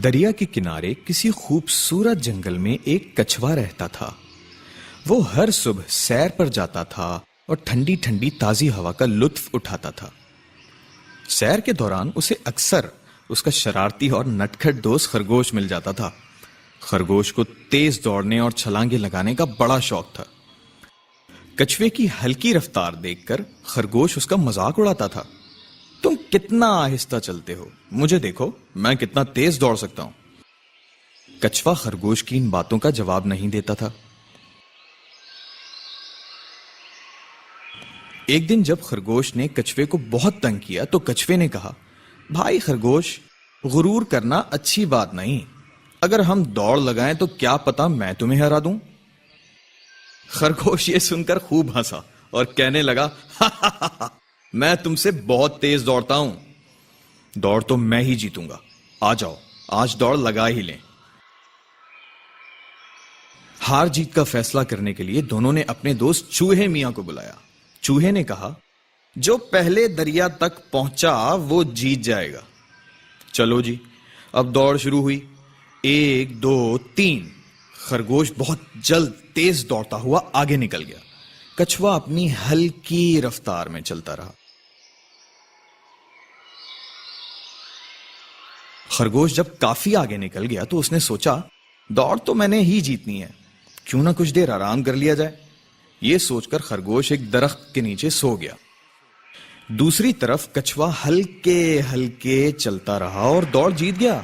دریا کے کنارے کسی خوبصورت جنگل میں ایک کچھوا رہتا تھا۔ وہ ہر صبح سیر پر جاتا تھا اور ٹھنڈی ٹھنڈی تازی ہوا کا لطف اٹھاتا تھا۔ سیر کے دوران اسے اکثر اس کا شرارتی اور نٹکھٹ دوست خرگوش مل جاتا تھا۔ خرگوش کو تیز دوڑنے اور چھلانگیں لگانے کا بڑا شوق تھا۔ کچھوے کی ہلکی رفتار دیکھ کر خرگوش اس کا مذاق اڑاتا تھا۔ تم کتنا آہستہ چلتے ہو، مجھے دیکھو میں کتنا تیز دوڑ سکتا ہوں۔ کچھوا خرگوش کی ان باتوں کا جواب نہیں دیتا تھا۔ ایک دن جب خرگوش نے کچھوے کو بہت تنگ کیا تو کچھوے نے کہا، بھائی خرگوش، غرور کرنا اچھی بات نہیں۔ اگر ہم دوڑ لگائیں تو کیا پتا میں تمہیں ہرا دوں۔ خرگوش یہ سن کر خوب ہنسا اور کہنے لگا، میں تم سے بہت تیز دوڑتا ہوں، دوڑ تو میں ہی جیتوں گا۔ آ جاؤ آج دوڑ لگا ہی لیں۔ ہار جیت کا فیصلہ کرنے کے لیے دونوں نے اپنے دوست چوہے میاں کو بلایا۔ چوہے نے کہا، جو پہلے دریا تک پہنچا وہ جیت جائے گا۔ چلو جی، اب دوڑ شروع ہوئی۔ 1 2 3۔ خرگوش بہت جلد تیز دوڑتا ہوا آگے نکل گیا۔ کچھوا اپنی ہلکی رفتار میں چلتا رہا۔ خرگوش جب کافی آگے نکل گیا تو اس نے سوچا، دوڑ تو میں نے ہی جیتنی ہے، کیوں نہ کچھ دیر آرام کر لیا جائے۔ یہ سوچ کر خرگوش ایک درخت کے نیچے سو گیا۔ دوسری طرف کچھوا ہلکے ہلکے چلتا رہا اور دوڑ جیت گیا۔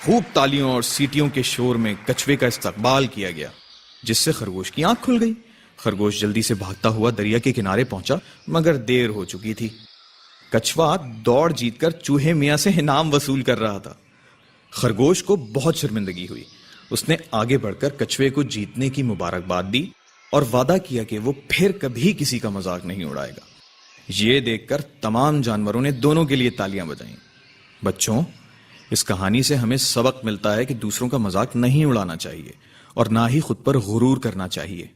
خوب تالیوں اور سیٹیوں کے شور میں کچھوے کا استقبال کیا گیا، جس سے خرگوش کی آنکھ کھل گئی۔ خرگوش جلدی سے بھاگتا ہوا دریا کے کنارے پہنچا، مگر دیر ہو چکی تھی۔ کچھوا دوڑ جیت کر چوہے میاں سے انعام وصول کر رہا تھا۔ خرگوش کو بہت شرمندگی ہوئی۔ اس نے آگے بڑھ کر کچھوے کو جیتنے کی مبارکباد دی اور وعدہ کیا کہ وہ پھر کبھی کسی کا مذاق نہیں اڑائے گا۔ یہ دیکھ کر تمام جانوروں نے دونوں کے لیے تالیاں بجائیں۔ بچوں، اس کہانی سے ہمیں سبق ملتا ہے کہ دوسروں کا مذاق نہیں اڑانا چاہیے اور نہ ہی خود پر غرور کرنا چاہیے۔